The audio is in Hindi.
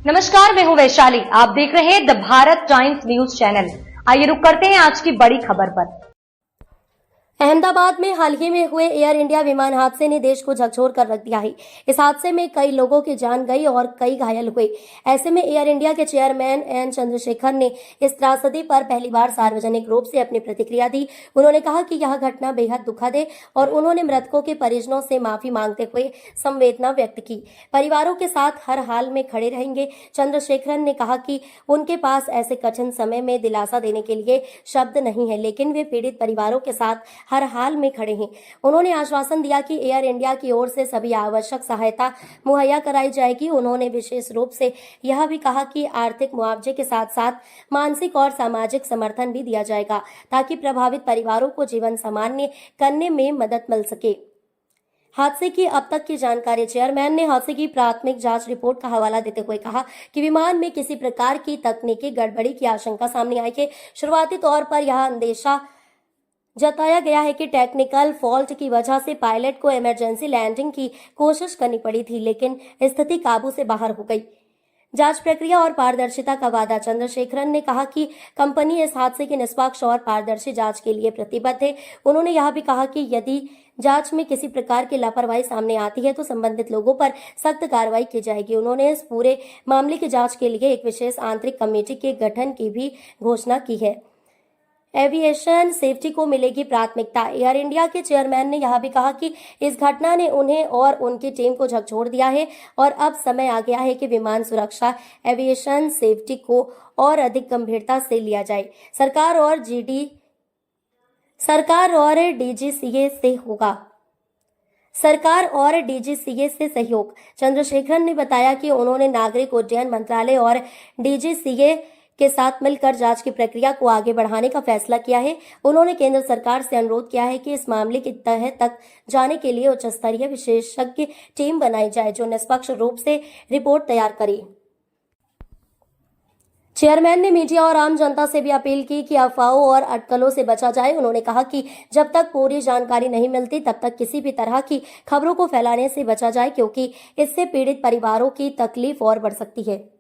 नमस्कार, मैं हूं वैशाली। आप देख रहे हैं the Bharat times news channel. आइए रुक करते हैं आज की बड़ी खबर पर। अहमदाबाद में हाल ही में हुए एयर इंडिया विमान हादसे ने देश को झकझोर कर रख दिया है। इस हादसे में कई लोगों की जान गई और कई घायल हुए। ऐसे में एयर इंडिया के चेयरमैन एन चंद्रशेखर ने इस त्रासदी पर पहली बार सार्वजनिक रूप से अपनी प्रतिक्रिया दी। उन्होंने कहा कि यह घटना बेहद दुखद है और उन्होंने मृतकों के परिजनों से माफी मांगते हुए संवेदना व्यक्त की। परिवारों के साथ हर हाल में खड़े रहेंगे। चंद्रशेखरन ने कहा कि उनके पास ऐसे कठिन समय में दिलासा देने के लिए शब्द नहीं है, लेकिन वे पीड़ित परिवारों के साथ हर हाल में खड़े हैं। उन्होंने आश्वासन दिया कि एयर इंडिया की ओर से सभी आवश्यक सहायता मुहैया कराई जाएगी। उन्होंने विशेष रूप से यह भी कहा कि आर्थिक मुआवजे के साथ साथ मानसिक और सामाजिक समर्थन भी दिया जाएगा ताकि प्रभावित परिवारों को जीवन सामान्य करने में मदद मिल सके। हादसे की अब तक की जानकारी। चेयरमैन ने हादसे की प्राथमिक जांच रिपोर्ट का हवाला देते हुए कहा कि विमान में किसी प्रकार की तकनीकी गड़बड़ी की आशंका सामने आई है। शुरुआती तौर पर यह अंदेशा जताया गया है कि टेक्निकल फॉल्ट की वजह से पायलट को इमरजेंसी लैंडिंग की कोशिश करनी पड़ी थी, लेकिन स्थिति काबू से बाहर हो गई। जांच प्रक्रिया और पारदर्शिता का वादा। चंद्रशेखरन ने कहा कि कंपनी इस हादसे की निष्पक्ष और पारदर्शी जांच के लिए प्रतिबद्ध है। उन्होंने यह भी कहा कि यदि जांच में किसी प्रकार की लापरवाही सामने आती है तो संबंधित लोगों पर सख्त कार्रवाई की जाएगी। उन्होंने इस पूरे मामले की जांच के लिए एक विशेष आंतरिक कमेटी के गठन की भी घोषणा की है। एविएशन सेफ्टी को मिलेगी प्राथमिकता। एयर इंडिया के चेयरमैन ने यह भी कहा कि इस घटना ने उन्हें और उनकी टीम को झकझोर दिया है और अब समय आ गया है कि विमान सुरक्षा, एविएशन सेफ्टी को और अधिक गंभीरता से लिया जाए। सरकार और डीजीसीए से सहयोग। चंद्रशेखरन ने बताया कि उन्होंने नागरिक उड्डयन मंत्रालय और डीजीसीए के साथ मिलकर जांच की प्रक्रिया को आगे बढ़ाने का फैसला किया है। उन्होंने केंद्र सरकार से अनुरोध किया है कि इस मामले की तह तक जाने के लिए उच्च स्तरीय विशेषज्ञ टीम बनाई जाए जो निष्पक्ष रूप से रिपोर्ट तैयार करे। चेयरमैन ने मीडिया और आम जनता से भी अपील की कि अफवाहों और अटकलों से बचा जाए। उन्होंने कहा कि जब तक पूरी जानकारी नहीं मिलती तब तक किसी भी तरह की खबरों को फैलाने से बचा जाए, क्योंकि इससे पीड़ित परिवारों की तकलीफ और बढ़ सकती है।